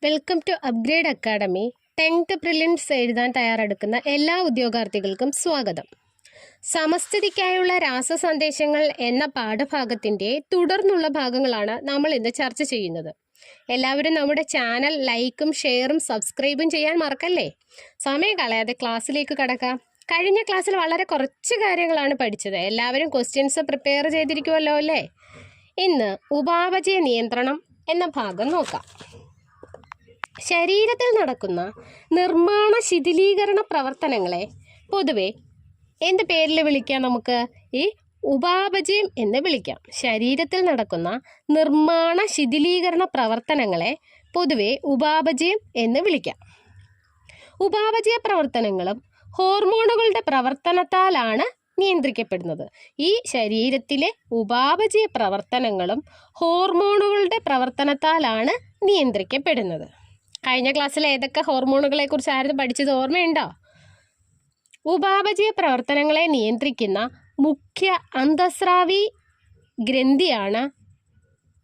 Welcome to upgrade academy. 10th prelims എഴുതാൻ തയ്യാറെടുക്കുന്ന എല്ലാ ഉദ്യോഗാർത്ഥികൾക്കും സ്വാഗതം. സമസ്ഥിതിക്കായുള്ള രാസസന്ദേശങ്ങൾ എന്ന പാഠഭാഗത്തിൻ്റെ തുടർന്നുള്ള ഭാഗങ്ങളാണ് നമ്മൾ ഇന്ന് ചർച്ച ചെയ്യുന്നത്. എല്ലാവരും നമ്മുടെ ചാനൽ ലൈക്കും ഷെയറും സബ്സ്ക്രൈബും ചെയ്യാൻ മറക്കല്ലേ. സമയം കളയാതെ ക്ലാസ്സിലേക്ക് കടക്കാം. കഴിഞ്ഞ ക്ലാസ്സിൽ വളരെ കുറച്ച് കാര്യങ്ങളാണ് പഠിച്ചത്. എല്ലാവരും ക്വസ്റ്റ്യൻസ് പ്രിപ്പയർ ചെയ്തിരിക്കുമല്ലോ അല്ലേ? ഇന്ന് ഉപാപചയ നിയന്ത്രണം എന്ന ഭാഗം നോക്കാം. ശരീരത്തിൽ നടക്കുന്ന നിർമ്മാണ ശിഥിലീകരണ പ്രവർത്തനങ്ങളെ പൊതുവെ എന്ത് പേരിൽ വിളിക്കാം? നമുക്ക് ഈ ഉപാപചയം എന്ന് വിളിക്കാം. ശരീരത്തിൽ നടക്കുന്ന നിർമ്മാണ ശിഥിലീകരണ പ്രവർത്തനങ്ങളെ പൊതുവെ ഉപാപചയം എന്ന് വിളിക്കാം. ഉപാപചയ പ്രവർത്തനങ്ങളും ഹോർമോണുകളുടെ പ്രവർത്തനത്താലാണ് നിയന്ത്രിക്കപ്പെടുന്നത്. ഈ ശരീരത്തിലെ ഉപാപചയ പ്രവർത്തനങ്ങളും ഹോർമോണുകളുടെ പ്രവർത്തനത്താലാണ് നിയന്ത്രിക്കപ്പെടുന്നത്. കഴിഞ്ഞ ക്ലാസ്സിൽ ഏതൊക്കെ ഹോർമോണുകളെ കുറിച്ചായിരുന്നു പഠിച്ചത്? ഓർമ്മയുണ്ടോ? ഉപാപചയ പ്രവർത്തനങ്ങളെ നിയന്ത്രിക്കുന്ന മുഖ്യ അന്തസ്രാവി ഗ്രന്ഥിയാണ്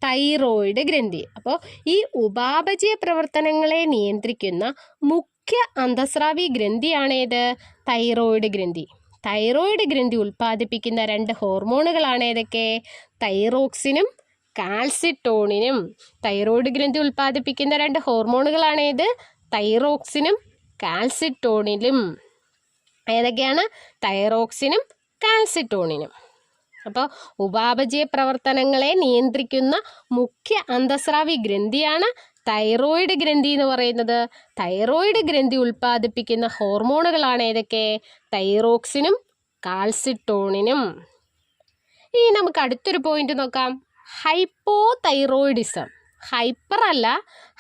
തൈറോയിഡ് ഗ്രന്ഥി. അപ്പോൾ ഈ ഉപാപചയ പ്രവർത്തനങ്ങളെ നിയന്ത്രിക്കുന്ന മുഖ്യ അന്തസ്രാവി ഗ്രന്ഥിയാണേത്? തൈറോയിഡ് ഗ്രന്ഥി. തൈറോയിഡ് ഗ്രന്ഥി ഉൽപ്പാദിപ്പിക്കുന്ന രണ്ട് ഹോർമോണുകളാണ് ഏതൊക്കെ? തൈറോക്സിനും കാൽസിട്ടോണിനും. തൈറോയിഡ് ഗ്രന്ഥി ഉൽപ്പാദിപ്പിക്കുന്ന രണ്ട് ഹോർമോണുകളാണേത്? തൈറോക്സിനും കാൽസിട്ടോണിനും. ഏതൊക്കെയാണ്? തൈറോക്സിനും കാൽസിട്ടോണിനും. അപ്പോൾ ഉപാപചയ പ്രവർത്തനങ്ങളെ നിയന്ത്രിക്കുന്ന മുഖ്യ അന്തസ്രാവി ഗ്രന്ഥിയാണ് തൈറോയിഡ് ഗ്രന്ഥി എന്ന് പറയുന്നത്. തൈറോയിഡ് ഗ്രന്ഥി ഉൽപ്പാദിപ്പിക്കുന്ന ഹോർമോണുകളാണ് ഏതൊക്കെ? തൈറോക്സിനും കാൽസിട്ടോണിനും. ഇനി നമുക്ക് അടുത്തൊരു പോയിന്റ് നോക്കാം. Hypo thyroidism. ഹൈപ്പർ അല്ല,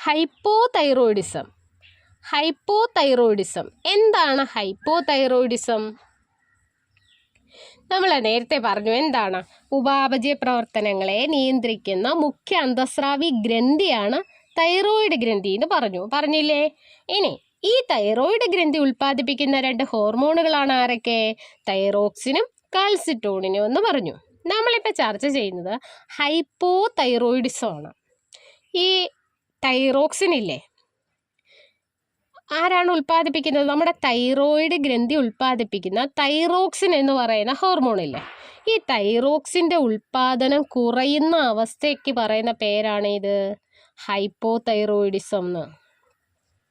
ഹൈപ്പോ തൈറോയിഡിസം. ഹൈപ്പോ തൈറോയിഡിസം എന്താണ്? ഹൈപ്പോ തൈറോയിഡിസം നമ്മൾ നേരത്തെ പറഞ്ഞു. എന്താണ്? ഉപാപചയ പ്രവർത്തനങ്ങളെ നിയന്ത്രിക്കുന്ന മുഖ്യ അന്തസ്രാവി ഗ്രന്ഥിയാണ് തൈറോയിഡ് ഗ്രന്ഥി എന്ന് പറഞ്ഞില്ലേ? ഇനി ഈ തൈറോയിഡ് ഗ്രന്ഥി ഉൽപ്പാദിപ്പിക്കുന്ന രണ്ട് ഹോർമോണുകളാണ് ആരൊക്കെ? തൈറോക്സിനും കാൽസിട്ടോണിനും എന്ന് പറഞ്ഞു. നമ്മളിപ്പോൾ ചർച്ച ചെയ്യുന്നത് ഹൈപ്പോ തൈറോയിഡിസം ആണ്. ഈ തൈറോക്സിനില്ലേ, ആരാണ് ഉൽപ്പാദിപ്പിക്കുന്നത്? നമ്മുടെ തൈറോയിഡ് ഗ്രന്ഥി ഉൽപ്പാദിപ്പിക്കുന്ന തൈറോക്സിൻ എന്ന് പറയുന്ന ഹോർമോണില്ലേ, ഈ തൈറോക്സിൻ്റെ ഉൽപ്പാദനം കുറയുന്ന അവസ്ഥയ്ക്ക് പറയുന്ന പേരാണ് ഇത് ഹൈപ്പോ തൈറോയിഡിസം എന്ന്.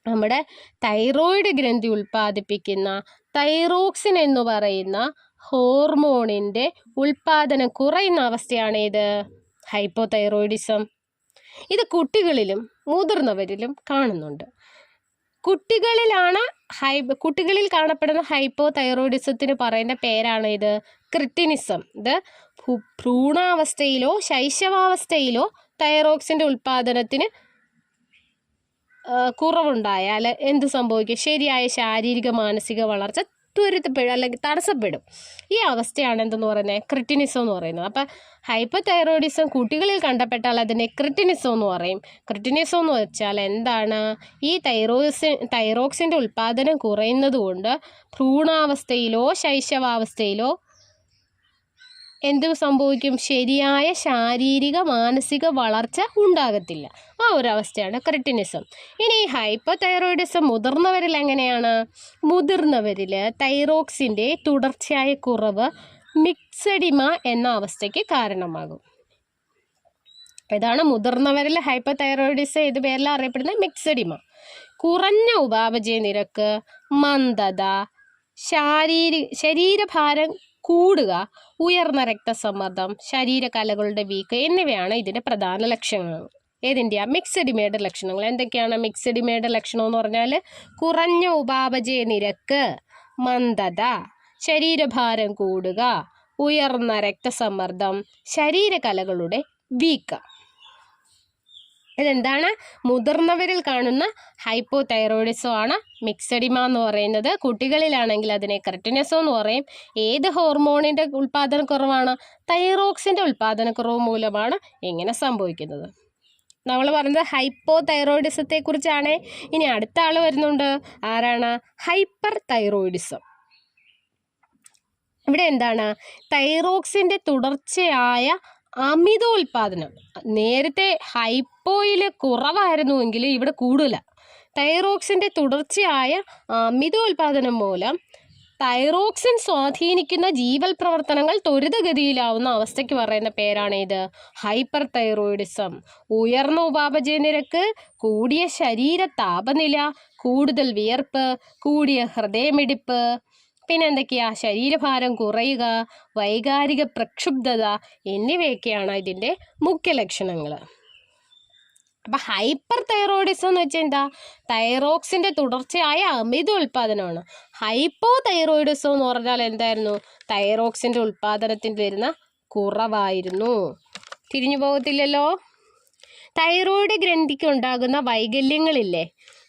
നമ്മുടെ തൈറോയിഡ് ഗ്രന്ഥി ഉൽപ്പാദിപ്പിക്കുന്ന തൈറോക്സിൻ എന്ന് പറയുന്ന ഹോർമോണിൻ്റെ ഉൽപ്പാദനം കുറയുന്ന അവസ്ഥയാണ് ഇത് ഹൈപ്പോ തൈറോയിഡിസം. ഇത് കുട്ടികളിലും മുതിർന്നവരിലും കാണുന്നുണ്ട്. കുട്ടികളിൽ കാണപ്പെടുന്ന ഹൈപ്പോ തൈറോയിഡിസത്തിന് പറയുന്ന പേരാണ് ഇത് ക്രിറ്റിനിസം. ഇത് ഭ്രൂണാവസ്ഥയിലോ ശൈശവാവസ്ഥയിലോ തൈറോക്സിൻ്റെ ഉൽപ്പാദനത്തിന് കുറവുണ്ടായാൽ എന്ത് സംഭവിക്കും? ശരിയായ ശാരീരിക മാനസിക വളർച്ച ത്വരിതപ്പെടും അല്ലെങ്കിൽ തടസ്സപ്പെടും. ഈ അവസ്ഥയാണ് എന്തെന്ന് പറയുന്നത്? ക്രിറ്റിനിസം എന്ന് പറയുന്നത്. അപ്പം ഹൈപ്പോ തൈറോയിഡിസം കുട്ടികളിൽ കണ്ടപ്പെട്ടാൽ അതിനെ ക്രിറ്റിനിസം എന്ന് പറയും. ക്രിറ്റിനിസം എന്ന് വെച്ചാൽ എന്താണ്? ഈ തൈറോക്സിൻ്റെ ഉൽപ്പാദനം കുറയുന്നത് കൊണ്ട് ഭ്രൂണാവസ്ഥയിലോ ശൈശവാവസ്ഥയിലോ എന്ത് സംഭവിക്കും? ശരിയായ ശാരീരിക മാനസിക വളർച്ച ഉണ്ടാകത്തില്ല. ആ ഒരു അവസ്ഥയാണ് ക്രിറ്റിനിസം. ഇനി ഈ ഹൈപ്പോ തൈറോയിഡിസം മുതിർന്നവരിൽ എങ്ങനെയാണ്? മുതിർന്നവരിൽ തൈറോക്സിൻ്റെ തുടർച്ചയായ കുറവ് മിക്സഡിമ എന്ന അവസ്ഥയ്ക്ക് കാരണമാകും. ഇതാണ് മുതിർന്നവരിൽ ഹൈപ്പോ തൈറോയിഡിസം ഏത് പേരിലാണ് അറിയപ്പെടുന്നത്? മിക്സഡിമ. കുറഞ്ഞ ഉപാപചയ നിരക്ക്, മന്ദത, ശരീരഭാരം കൂടുക, ഉയർന്ന രക്തസമ്മർദ്ദം, ശരീരകലകളുടെ വീക്ക് എന്നിവയാണ് ഇതിൻ്റെ പ്രധാന ലക്ഷണങ്ങൾ. ഏതിൻ്റെയാ? മിക്സഡിമയുടെ ലക്ഷണങ്ങൾ. എന്തൊക്കെയാണ് മിക്സഡിമയുടെ ലക്ഷണം എന്ന് പറഞ്ഞാൽ? കുറഞ്ഞ ഉപാപചയ നിരക്ക്, മന്ദത, ശരീരഭാരം കൂടുക, ഉയർന്ന രക്തസമ്മർദ്ദം, ശരീരകലകളുടെ വീക്ക്. ഇതെന്താണ്? മുതിർന്നവരിൽ കാണുന്ന ഹൈപ്പോ തൈറോയിഡിസം ആണ് മിക്സഡിമ എന്ന് പറയുന്നത്. കുട്ടികളിലാണെങ്കിൽ അതിനെ ക്രിറ്റിനിസം എന്ന് പറയും. ഏത് ഹോർമോണിൻ്റെ ഉൽപ്പാദനക്കുറവാണ്? തൈറോക്സിൻ്റെ ഉൽപ്പാദനക്കുറവ് മൂലമാണ് ഇങ്ങനെ സംഭവിക്കുന്നത്. നമ്മൾ പറയുന്നത് ഹൈപ്പോ തൈറോയിഡിസത്തെ കുറിച്ചാണ്. ഇനി അടുത്ത ആൾ വരുന്നുണ്ട്. ആരാണ്? Hyper thyroidism. ഇവിടെ എന്താണ്? തൈറോക്സിൻ്റെ തുടർച്ചയായ അമിതോൽപാദനം. നേരത്തെ ഹൈപ്പോയിൽ കുറവായിരുന്നുവെങ്കിൽ ഇവിടെ കൂടുതലാണ്. തൈറോക്സിൻ്റെ തുടർച്ചയായ അമിതോൽപാദനം മൂലം തൈറോക്സിൻ സ്വാധീനിക്കുന്ന ജീവൽ പ്രവർത്തനങ്ങൾ ത്വരിതഗതിയിലാവുന്ന അവസ്ഥയ്ക്ക് പറയുന്ന പേരാണ് ഇത് ഹൈപ്പർ തൈറോയിഡിസം. ഉയർന്ന ഉപാപചയ നിരക്ക്, കൂടിയ ശരീര താപനില, കൂടുതൽ വിയർപ്പ്, കൂടിയ ഹൃദയമിടിപ്പ്, പിന്നെ എന്തൊക്കെയാ, ശരീരഭാരം കുറയുക, വൈകാരിക പ്രക്ഷുബ്ധത എന്നിവയൊക്കെയാണ് ഇതിൻ്റെ മുഖ്യ ലക്ഷണങ്ങൾ. അപ്പം ഹൈപ്പർ തൈറോയിഡിസം എന്ന് വെച്ചാൽ എന്താ? തൈറോക്സിൻ്റെ തുടർച്ചയായ അമിത ഉൽപ്പാദനമാണ്. ഹൈപ്പോ തൈറോയിഡിസം എന്ന് പറഞ്ഞാൽ എന്തായിരുന്നു? തൈറോക്സിൻ്റെ ഉൽപ്പാദനത്തിൽ വരുന്ന കുറവായിരുന്നു. തിരിഞ്ഞു പോകത്തില്ലല്ലോ. തൈറോയിഡ് ഗ്രന്ഥിക്ക് ഉണ്ടാകുന്ന വൈകല്യങ്ങളില്ലേ,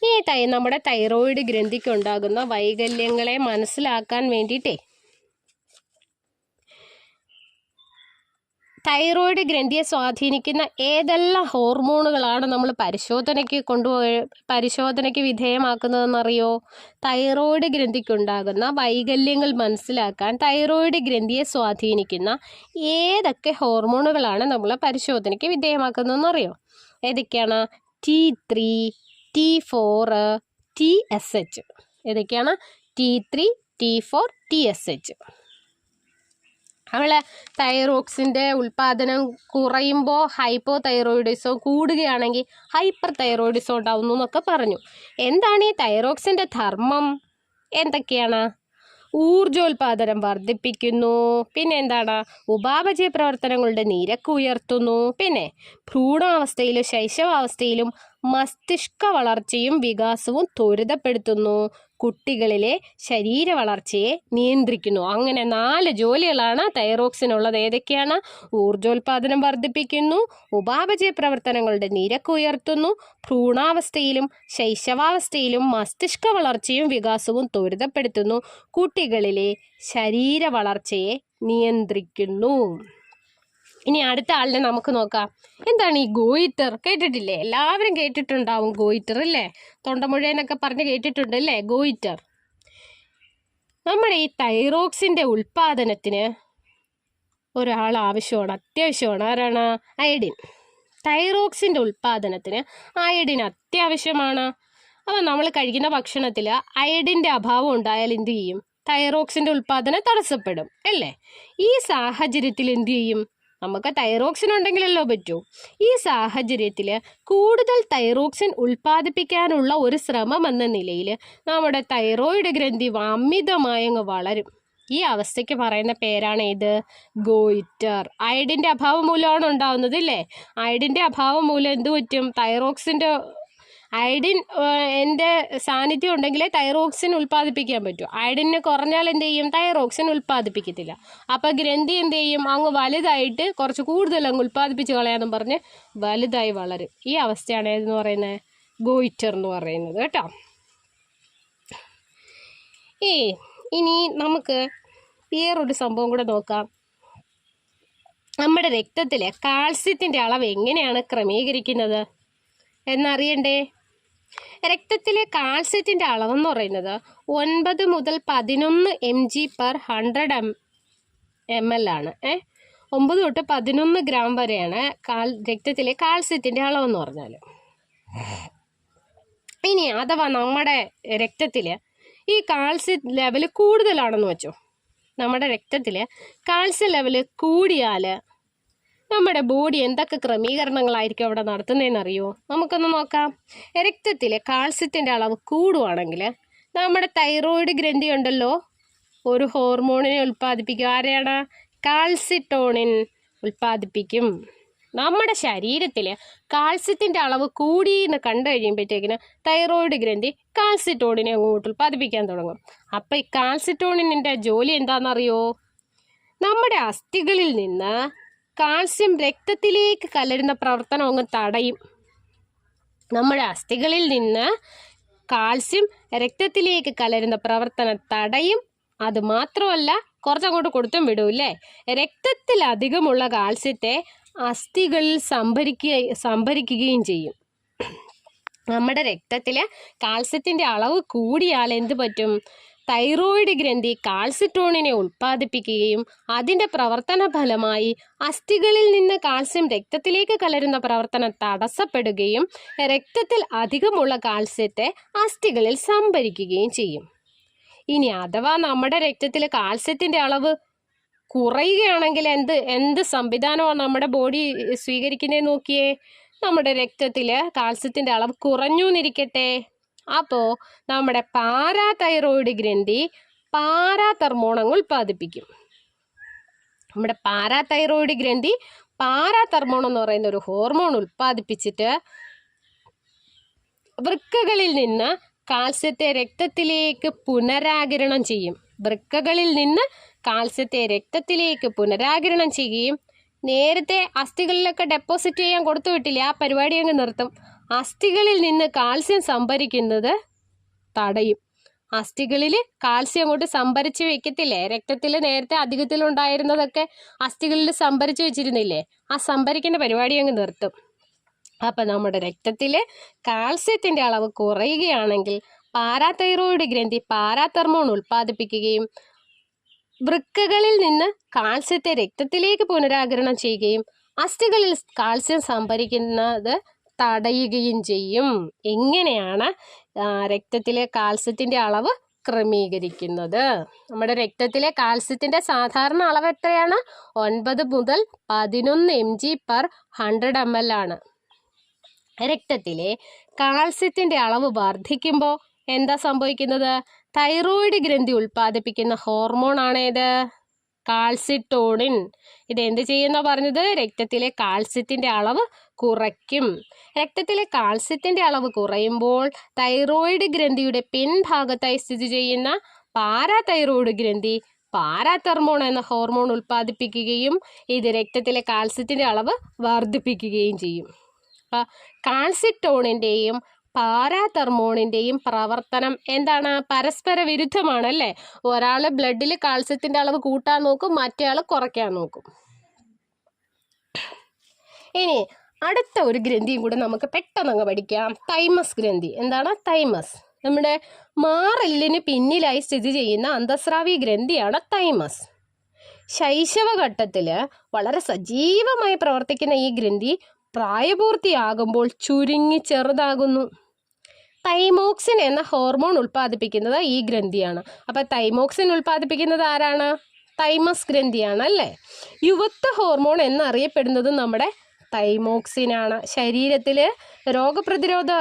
ഈ നമ്മുടെ തൈറോയിഡ് ഗ്രന്ഥിക്ക് ഉണ്ടാകുന്ന വൈകല്യങ്ങളെ മനസ്സിലാക്കാൻ വേണ്ടിയിട്ടേ തൈറോയിഡ് ഗ്രന്ഥിയെ സ്വാധീനിക്കുന്ന ഏതെല്ലാം ഹോർമോണുകളാണ് നമ്മൾ പരിശോധനയ്ക്ക് വിധേയമാക്കുന്നതെന്നറിയോ? തൈറോയിഡ് ഗ്രന്ഥിക്കുണ്ടാകുന്ന വൈകല്യങ്ങൾ മനസ്സിലാക്കാൻ തൈറോയിഡ് ഗ്രന്ഥിയെ സ്വാധീനിക്കുന്ന ഏതൊക്കെ ഹോർമോണുകളാണ് നമ്മൾ പരിശോധനയ്ക്ക് വിധേയമാക്കുന്നതെന്നറിയോ? ഏതൊക്കെയാണ്? T3, T4, TSH. ഏതൊക്കെയാണ്? T3, T4, TSH. നമ്മളെ തൈറോക്സിൻ്റെ ഉൽപ്പാദനം കുറയുമ്പോൾ ഹൈപ്പോ തൈറോയിഡിസം, കൂടുകയാണെങ്കിൽ ഹൈപ്പർ തൈറോയിഡിസം ഉണ്ടാവുന്നു എന്നൊക്കെ പറഞ്ഞു. എന്താണ് ഈ തൈറോക്സിൻ്റെ ധർമ്മം? എന്തൊക്കെയാണ്? ഊർജോൽപാദനം വർദ്ധിപ്പിക്കുന്നു. പിന്നെ എന്താണ്? ഉപാപചയ പ്രവർത്തനങ്ങളുടെ നിരക്ക് ഉയർത്തുന്നു. പിന്നെ ഭ്രൂണാവസ്ഥയിലും ശൈശവാവസ്ഥയിലും മസ്തിഷ്ക വളർച്ചയും വികാസവും ത്വരിതപ്പെടുത്തുന്നു. കുട്ടികളിലെ ശരീര വളർച്ചയെ നിയന്ത്രിക്കുന്നു. അങ്ങനെ 4 ജോലികളാണ് തൈറോക്സിനുള്ളത്. ഏതൊക്കെയാണ്? ഊർജോൽപാദനം വർദ്ധിപ്പിക്കുന്നു, ഉപാപചയ പ്രവർത്തനങ്ങളുടെ നിരക്ക് ഉയർത്തുന്നു, ഭ്രൂണാവസ്ഥയിലും ശൈശവാവസ്ഥയിലും മസ്തിഷ്ക വളർച്ചയും വികാസവും ത്വരിതപ്പെടുത്തുന്നു, കുട്ടികളിലെ ശരീര വളർച്ചയെ നിയന്ത്രിക്കുന്നു. ഇനി അടുത്ത ആളിനെ നമുക്ക് നോക്കാം. എന്താണ് ഈ ഗോയിറ്റർ? കേട്ടിട്ടില്ലേ? എല്ലാവരും കേട്ടിട്ടുണ്ടാവും ഗോയിറ്റർ അല്ലേ? തൊണ്ടമുഴയെന്നൊക്കെ പറഞ്ഞ് കേട്ടിട്ടുണ്ട് അല്ലേ? ഗോയിറ്റർ. നമ്മുടെ ഈ തൈറോക്സിൻ്റെ ഉൽപ്പാദനത്തിന് ഒരാൾ ആവശ്യമാണ്, അത്യാവശ്യമാണ്. ആരാണ്? അയഡിൻ. തൈറോക്സിൻ്റെ ഉൽപ്പാദനത്തിന് അയഡിൻ അത്യാവശ്യമാണ്. അപ്പോൾ നമ്മൾ കഴിക്കുന്ന ഭക്ഷണത്തിൽ അയഡിൻ്റെ അഭാവം ഉണ്ടായാൽ എന്ത് ചെയ്യും? തൈറോക്സിൻ്റെ ഉൽപ്പാദനം തടസ്സപ്പെടും അല്ലേ? ഈ സാഹചര്യത്തിൽ എന്ത് ചെയ്യും? നമുക്ക് തൈറോക്സിൻ ഉണ്ടെങ്കിലല്ലോ പറ്റൂ. ഈ സാഹചര്യത്തിൽ കൂടുതൽ തൈറോക്സിൻ ഉൽപ്പാദിപ്പിക്കാനുള്ള ഒരു ശ്രമം എന്ന നിലയിൽ നമ്മുടെ തൈറോയിഡ് ഗ്രന്ഥി അമിതമായി അങ്ങ് വളരും. ഈ അവസ്ഥയ്ക്ക് പറയുന്ന പേരാണ് ഇത് ഗോയിറ്റർ. അയഡിൻ്റെ അഭാവം മൂലമാണ് ഉണ്ടാവുന്നത് ഇല്ലേ? അയഡിൻ്റെ അഭാവം മൂലം എന്ത് പറ്റും? തൈറോക്സിൻ്റെ അയഡിൻ എൻ്റെ സാന്നിധ്യം ഉണ്ടെങ്കിലേ തൈറോക്സിൻ ഉൽപ്പാദിപ്പിക്കാൻ പറ്റൂ. അയഡിന് കുറഞ്ഞാൽ എന്ത് ചെയ്യും? തൈറോക്സിൻ ഉൽപ്പാദിപ്പിക്കത്തില്ല. അപ്പോൾ ഗ്രന്ഥി എന്ത് ചെയ്യും? അങ്ങ് വലുതായിട്ട് കുറച്ച് കൂടുതൽ അങ്ങ് ഉൽപ്പാദിപ്പിച്ച് കളയാന്നും പറഞ്ഞ് വലുതായി വളരും. ഈ അവസ്ഥയാണ് ഏതെന്ന് പറയുന്നത്? ഗോയിറ്റർ എന്ന് പറയുന്നത് കേട്ടോ. ഇനി നമുക്ക് വേറൊരു സംഭവം കൂടെ നോക്കാം. നമ്മുടെ രക്തത്തിലെ കാൽസ്യത്തിൻ്റെ അളവ് എങ്ങനെയാണ് ക്രമീകരിക്കുന്നത് എന്നറിയണ്ടേ? രക്തത്തിലെ കാൽസ്യത്തിൻ്റെ അളവെന്ന് പറയുന്നത് 9 മുതൽ 11 mg/100 ml ആണ്. 9 തൊട്ട് 11 ഗ്രാം വരെയാണ് രക്തത്തിലെ കാൽസ്യത്തിൻ്റെ അളവെന്ന് പറഞ്ഞാൽ. ഇനി അഥവാ നമ്മുടെ രക്തത്തിൽ ഈ കാൽസ്യം ലെവൽ കൂടുതലാണെന്ന് വെച്ചോ. നമ്മുടെ രക്തത്തിൽ കാൽസ്യം ലെവൽ കൂടിയാൽ നമ്മുടെ ബോഡി എന്തൊക്കെ ക്രമീകരണങ്ങളായിരിക്കും അവിടെ നടത്തുന്നതെന്നറിയോ? നമുക്കൊന്ന് നോക്കാം. രക്തത്തിലെ കാൽസ്യത്തിൻ്റെ അളവ് കൂടുവാണെങ്കിൽ നമ്മുടെ തൈറോയിഡ് ഗ്രന്ഥി ഉണ്ടല്ലോ, ഒരു ഹോർമോണിനെ ഉൽപ്പാദിപ്പിക്കും. ആരെയാണ്? കാൽസിറ്റോണിൻ ഉൽപ്പാദിപ്പിക്കും. നമ്മുടെ ശരീരത്തിൽ കാൽസ്യത്തിൻ്റെ അളവ് കൂടി എന്ന് കണ്ടു കഴിയുമ്പോഴത്തേക്കിന് തൈറോയിഡ് ഗ്രന്ഥി കാൽസിറ്റോണിനെ അങ്ങോട്ട് ഉൽപ്പാദിപ്പിക്കാൻ തുടങ്ങും. അപ്പം ഈ കാൽസിറ്റോണിൻ്റെ ജോലി എന്താണെന്നറിയോ? നമ്മുടെ അസ്ഥികളിൽ നിന്ന് കാൽസ്യം രക്തത്തിലേക്ക് കലരുന്ന പ്രവർത്തനം അങ്ങ് തടയും. നമ്മുടെ അസ്ഥികളിൽ നിന്ന് കാൽസ്യം രക്തത്തിലേക്ക് കലരുന്ന പ്രവർത്തനം തടയും. അത് മാത്രമല്ല, കുറച്ചങ്ങോട്ട് കൊടുത്തും വിടൂല്ലേ. രക്തത്തിൽ അധികമുള്ള കാൽസ്യത്തെ അസ്ഥികളിൽ സംഭരിക്കുകയും ചെയ്യും. നമ്മുടെ രക്തത്തിൽ കാൽസ്യത്തിൻ്റെ അളവ് കൂടിയാൽ എന്ത് പറ്റും? തൈറോയിഡ് ഗ്രന്ഥി കാൽസിറ്റോണിനെ ഉൽപ്പാദിപ്പിക്കുകയും അതിൻ്റെ പ്രവർത്തന ഫലമായി അസ്ഥികളിൽ നിന്ന് കാൽസ്യം രക്തത്തിലേക്ക് കലരുന്ന പ്രവർത്തനം തടസ്സപ്പെടുകയും രക്തത്തിൽ അധികമുള്ള കാൽസ്യത്തെ അസ്ഥികളിൽ സംഭരിക്കുകയും ചെയ്യും. ഇനി അഥവാ നമ്മുടെ രക്തത്തിൽ കാൽസ്യത്തിൻ്റെ അളവ് കുറയുകയാണെങ്കിൽ എന്ത് സംവിധാനമാണ് നമ്മുടെ ബോഡി സ്വീകരിക്കുന്നതെന്ന് നോക്കിയേ. നമ്മുടെ രക്തത്തിൽ കാൽസ്യത്തിൻ്റെ അളവ് കുറഞ്ഞു എന്നിരിക്കട്ടെ, അപ്പോൾ നമ്മുടെ പാരാതൈറോയിഡ് ഗ്രന്ഥി പാരാതെർമോണങ്ങൾ ഉൽപ്പാദിപ്പിക്കും. നമ്മുടെ പാരാതൈറോയിഡ് ഗ്രന്ഥി പാരാതെർമോൺ എന്ന് പറയുന്ന ഒരു ഹോർമോൺ ഉൽപ്പാദിപ്പിച്ചിട്ട് വൃക്കകളിൽ നിന്ന് കാൽസ്യത്തെ രക്തത്തിലേക്ക് പുനരാകിരണം ചെയ്യും. വൃക്കകളിൽ നിന്ന് കാൽസ്യത്തെ രക്തത്തിലേക്ക് പുനരാകിരണം ചെയ്യുകയും നേരത്തെ അസ്ഥികളിലൊക്കെ ഡെപ്പോസിറ്റ് ചെയ്യാൻ കൊടുത്തു വിട്ടില്ല, ആ പരിപാടി അങ്ങ് നിർത്തും. അസ്ഥികളിൽ നിന്ന് കാൽസ്യം സംഭരിക്കുന്നത് തടയും. അസ്ഥികളിൽ കാൽസ്യം അങ്ങോട്ട് സംഭരിച്ച് വെക്കത്തില്ലേ, രക്തത്തിൽ നേരത്തെ അധികത്തിലുണ്ടായിരുന്നതൊക്കെ അസ്ഥികളിൽ സംഭരിച്ച് വെച്ചിരുന്നില്ലേ, ആ സംഭരിക്കുന്ന പരിപാടി അങ്ങ് നിർത്തും. അപ്പം നമ്മുടെ രക്തത്തിൽ കാൽസ്യത്തിൻ്റെ അളവ് കുറയുകയാണെങ്കിൽ പാരാതൈറോയിഡ് ഗ്രന്ഥി പാരാതെർമോൺ ഉൽപ്പാദിപ്പിക്കുകയും വൃക്കകളിൽ നിന്ന് കാൽസ്യത്തെ രക്തത്തിലേക്ക് പുനരാകിരണം ചെയ്യുകയും അസ്ഥികളിൽ കാൽസ്യം സംഭരിക്കുന്നത് തടയുകയും ചെയ്യും. എങ്ങനെയാണ് രക്തത്തിലെ കാൽസ്യത്തിൻ്റെ അളവ് ക്രമീകരിക്കുന്നത്? നമ്മുടെ രക്തത്തിലെ കാൽസ്യത്തിൻ്റെ സാധാരണ അളവ് എത്രയാണ്? 9 മുതൽ 11 mg/100 ml ആണ്. രക്തത്തിലെ കാൽസ്യത്തിൻ്റെ അളവ് വർദ്ധിക്കുമ്പോൾ എന്താ സംഭവിക്കുന്നത്? തൈറോയിഡ് ഗ്രന്ഥി ഉൽപ്പാദിപ്പിക്കുന്ന ഹോർമോൺ ആണേത്? കാൽസിറ്റോണിൻ. ഇത് എന്ത് ചെയ്യുന്ന പറഞ്ഞത്? രക്തത്തിലെ കാൽസ്യത്തിൻ്റെ അളവ് കുറയ്ക്കും. രക്തത്തിലെ കാൽസ്യത്തിൻ്റെ അളവ് കുറയുമ്പോൾ തൈറോയിഡ് ഗ്രന്ഥിയുടെ പിൻഭാഗത്തായി സ്ഥിതി ചെയ്യുന്ന പാരാതൈറോയിഡ് ഗ്രന്ഥി പാരാതെർമോൺ എന്ന ഹോർമോൺ ഉൽപ്പാദിപ്പിക്കുകയും ഇത് രക്തത്തിലെ കാൽസ്യത്തിൻ്റെ അളവ് വർദ്ധിപ്പിക്കുകയും ചെയ്യും. കാൽസിറ്റോണിൻ്റെയും പാരാതെർമോണിൻ്റെയും പ്രവർത്തനം എന്താണ്? പരസ്പര വിരുദ്ധമാണ് അല്ലേ? ഒരാൾ ബ്ലഡിൽ കാൽസ്യത്തിൻ്റെ അളവ് കൂട്ടാൻ നോക്കും, മറ്റേയാൾ കുറയ്ക്കാൻ നോക്കും. ഇനി അടുത്ത ഒരു ഗ്രന്ഥിയും കൂടെ നമുക്ക് പെട്ടെന്ന് പഠിക്കാം. തൈമസ് ഗ്രന്ഥി. എന്താണ് തൈമസ്? നമ്മുടെ മാറെല്ലിന് പിന്നിലായി സ്ഥിതി ചെയ്യുന്ന അന്തസ്രാവി ഗ്രന്ഥിയാണ് തൈമസ്. ശൈശവഘട്ടത്തിൽ വളരെ സജീവമായി പ്രവർത്തിക്കുന്ന ഈ ഗ്രന്ഥി പ്രായപൂർത്തിയാകുമ്പോൾ ചുരുങ്ങി ചെറുതാകുന്നു. തൈമോക്സിൻ എന്ന ഹോർമോൺ ഉൽപ്പാദിപ്പിക്കുന്നത് ഈ ഗ്രന്ഥിയാണ്. അപ്പം തൈമോക്സിൻ ഉൽപ്പാദിപ്പിക്കുന്നത് ആരാണ്? തൈമസ് ഗ്രന്ഥിയാണ് അല്ലേ? യുവത്വ ഹോർമോൺ എന്നറിയപ്പെടുന്നത് നമ്മുടെ തൈമോക്സിനാണ്. ശരീരത്തിൽ രോഗപ്രതിരോധ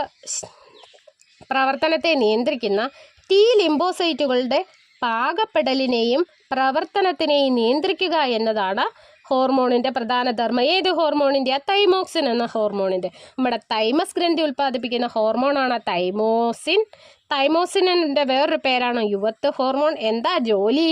പ്രവർത്തനത്തെ നിയന്ത്രിക്കുന്ന ടി ലിംബോസൈറ്റുകളുടെ പാകപ്പെടലിനെയും പ്രവർത്തനത്തിനെയും നിയന്ത്രിക്കുക എന്നതാണ് ഹോർമോണിൻ്റെ പ്രധാന ധർമ്മം. ഏത് ഹോർമോണിൻ്റെ? തൈമോക്സിൻ എന്ന ഹോർമോണിൻ്റെ. നമ്മുടെ തൈമസ് ഗ്രന്ഥി ഉൽപ്പാദിപ്പിക്കുന്ന ഹോർമോണാണ് തൈമോസിൻ. തൈമോസിൻ്റെ വേറൊരു പേരാണ് യുവത്വ ഹോർമോൺ. എന്താ ജോലി?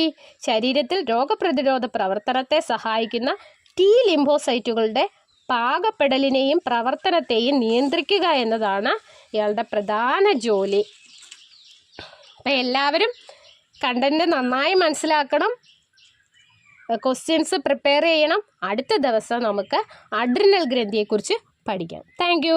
ശരീരത്തിൽ രോഗപ്രതിരോധ പ്രവർത്തനത്തെ സഹായിക്കുന്ന ടി ലിംബോസൈറ്റുകളുടെ പാകപ്പെടലിനെയും പ്രവർത്തനത്തെയും നിയന്ത്രിക്കുക എന്നതാണ് ഇയാളുടെ പ്രധാന ജോലി. അപ്പം എല്ലാവരും കണ്ടന്റ് നന്നായി മനസ്സിലാക്കണം, ക്വസ്റ്റ്യൻസ് പ്രിപ്പയർ ചെയ്യണം. അടുത്ത ദിവസം നമുക്ക് അഡ്രിനൽ ഗ്രന്ഥിയെക്കുറിച്ച് പഠിക്കാം. താങ്ക്